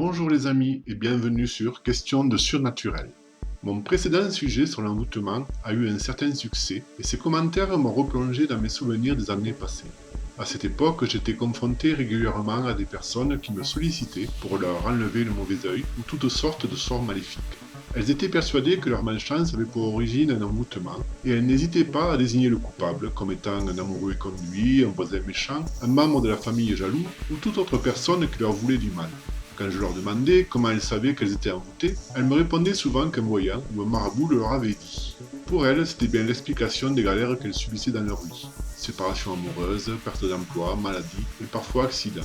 Bonjour les amis et bienvenue sur Questions de surnaturel. Mon précédent sujet sur l'envoûtement a eu un certain succès et ces commentaires m'ont replongé dans mes souvenirs des années passées. À cette époque, j'étais confronté régulièrement à des personnes qui me sollicitaient pour leur enlever le mauvais œil ou toutes sortes de sorts maléfiques. Elles étaient persuadées que leur malchance avait pour origine un envoûtement et elles n'hésitaient pas à désigner le coupable comme étant un amoureux éconduit, un voisin méchant, un membre de la famille jaloux ou toute autre personne qui leur voulait du mal. Quand je leur demandais comment elles savaient qu'elles étaient envoûtées, elles me répondaient souvent qu'un voyant ou un marabout le leur avait dit. Pour elles, c'était bien l'explication des galères qu'elles subissaient dans leur vie. Séparation amoureuse, perte d'emploi, maladie et parfois accident.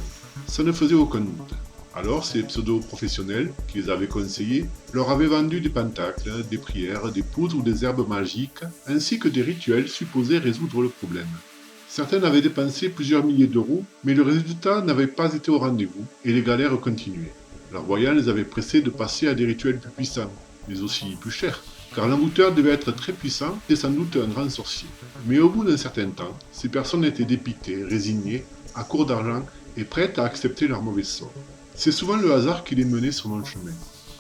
Ça ne faisait aucun doute. Alors ces pseudo-professionnels, qui les avaient conseillés, leur avaient vendu des pentacles, des prières, des poudres ou des herbes magiques, ainsi que des rituels supposés résoudre le problème. Certains avaient dépensé plusieurs milliers d'euros, mais le résultat n'avait pas été au rendez-vous, et les galères continuaient. Leurs voyants les avaient pressés de passer à des rituels plus puissants, mais aussi plus chers, car l'envoûteur devait être très puissant et sans doute un grand sorcier. Mais au bout d'un certain temps, ces personnes étaient dépitées, résignées, à court d'argent et prêtes à accepter leur mauvais sort. C'est souvent le hasard qui les menait sur mon chemin.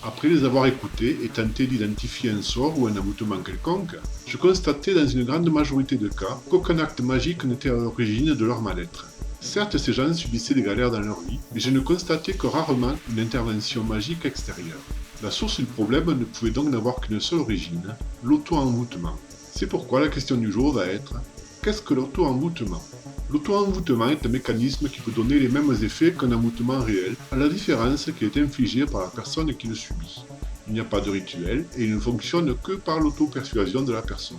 Après les avoir écoutés et tenté d'identifier un sort ou un envoûtement quelconque, je constatais dans une grande majorité de cas qu'aucun acte magique n'était à l'origine de leur mal-être. Certes, ces gens subissaient des galères dans leur vie, mais je ne constatais que rarement une intervention magique extérieure. La source du problème ne pouvait donc n'avoir qu'une seule origine, l'auto-envoûtement. C'est pourquoi la question du jour va être: qu'est-ce que l'auto-envoûtement ? L'auto-envoûtement est un mécanisme qui peut donner les mêmes effets qu'un envoûtement réel, à la différence qu'il est infligé par la personne qui le subit. Il n'y a pas de rituel et il ne fonctionne que par l'auto-persuasion de la personne.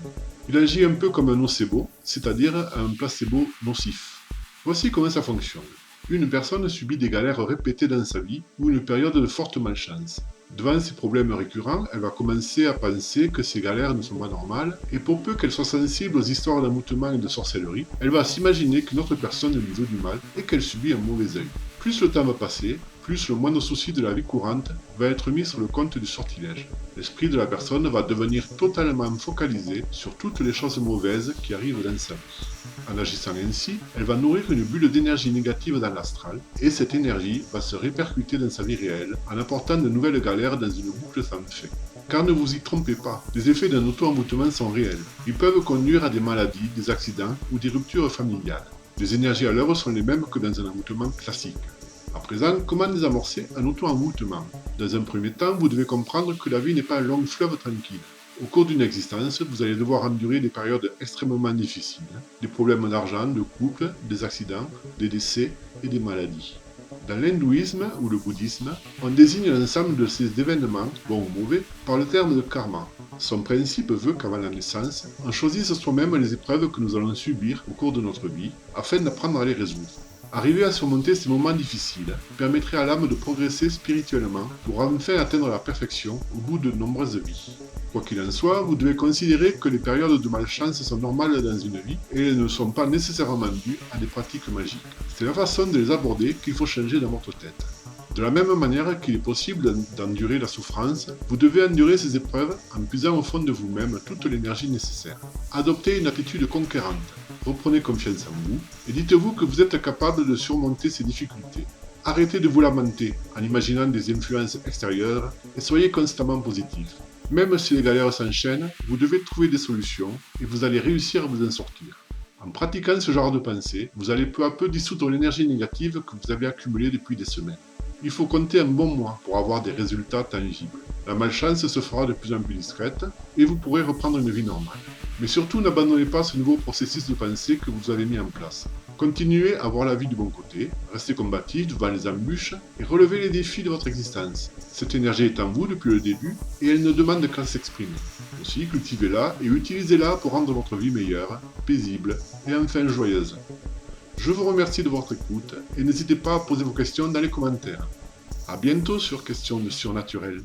Il agit un peu comme un nocebo, c'est-à-dire un placebo nocif. Voici comment ça fonctionne. Une personne subit des galères répétées dans sa vie ou une période de forte malchance. Devant ces problèmes récurrents, elle va commencer à penser que ces galères ne sont pas normales, et pour peu qu'elle soit sensible aux histoires d'envoûtement et de sorcellerie, elle va s'imaginer qu'une autre personne lui veut du mal et qu'elle subit un mauvais œil. Plus le temps va passer, plus le moindre souci de la vie courante va être mis sur le compte du sortilège. L'esprit de la personne va devenir totalement focalisé sur toutes les choses mauvaises qui arrivent dans sa vie. En agissant ainsi, elle va nourrir une bulle d'énergie négative dans l'astral, et cette énergie va se répercuter dans sa vie réelle en apportant de nouvelles galères dans une boucle sans fin. Car ne vous y trompez pas, les effets d'un auto-envoûtement sont réels. Ils peuvent conduire à des maladies, des accidents ou des ruptures familiales. Les énergies à l'œuvre sont les mêmes que dans un envoûtement classique. À présent, comment désamorcer un auto-envoûtement ? Dans un premier temps, vous devez comprendre que la vie n'est pas un long fleuve tranquille. Au cours d'une existence, vous allez devoir endurer des périodes extrêmement difficiles, des problèmes d'argent, de couple, des accidents, des décès et des maladies. Dans l'hindouisme ou le bouddhisme, on désigne l'ensemble de ces événements, bons ou mauvais, par le terme de karma. Son principe veut qu'avant la naissance, on choisisse soi-même les épreuves que nous allons subir au cours de notre vie, afin d'apprendre à les résoudre. Arriver à surmonter ces moments difficiles permettrait à l'âme de progresser spirituellement pour enfin atteindre la perfection au bout de nombreuses vies. Quoi qu'il en soit, vous devez considérer que les périodes de malchance sont normales dans une vie et elles ne sont pas nécessairement dues à des pratiques magiques. C'est la façon de les aborder qu'il faut changer dans votre tête. De la même manière qu'il est possible d'endurer la souffrance, vous devez endurer ces épreuves en puisant au fond de vous-même toute l'énergie nécessaire. Adoptez une attitude conquérante, reprenez confiance en vous et dites-vous que vous êtes capable de surmonter ces difficultés. Arrêtez de vous lamenter en imaginant des influences extérieures et soyez constamment positif. Même si les galères s'enchaînent, vous devez trouver des solutions et vous allez réussir à vous en sortir. En pratiquant ce genre de pensée, vous allez peu à peu dissoudre l'énergie négative que vous avez accumulée depuis des semaines. Il faut compter un bon mois pour avoir des résultats tangibles. La malchance se fera de plus en plus discrète et vous pourrez reprendre une vie normale. Mais surtout, n'abandonnez pas ce nouveau processus de pensée que vous avez mis en place. Continuez à voir la vie du bon côté, restez combatif devant les embûches et relevez les défis de votre existence. Cette énergie est en vous depuis le début et elle ne demande qu'à s'exprimer. Aussi, cultivez-la et utilisez-la pour rendre votre vie meilleure, paisible et enfin joyeuse. Je vous remercie de votre écoute et n'hésitez pas à poser vos questions dans les commentaires. A bientôt sur Questions de surnaturel.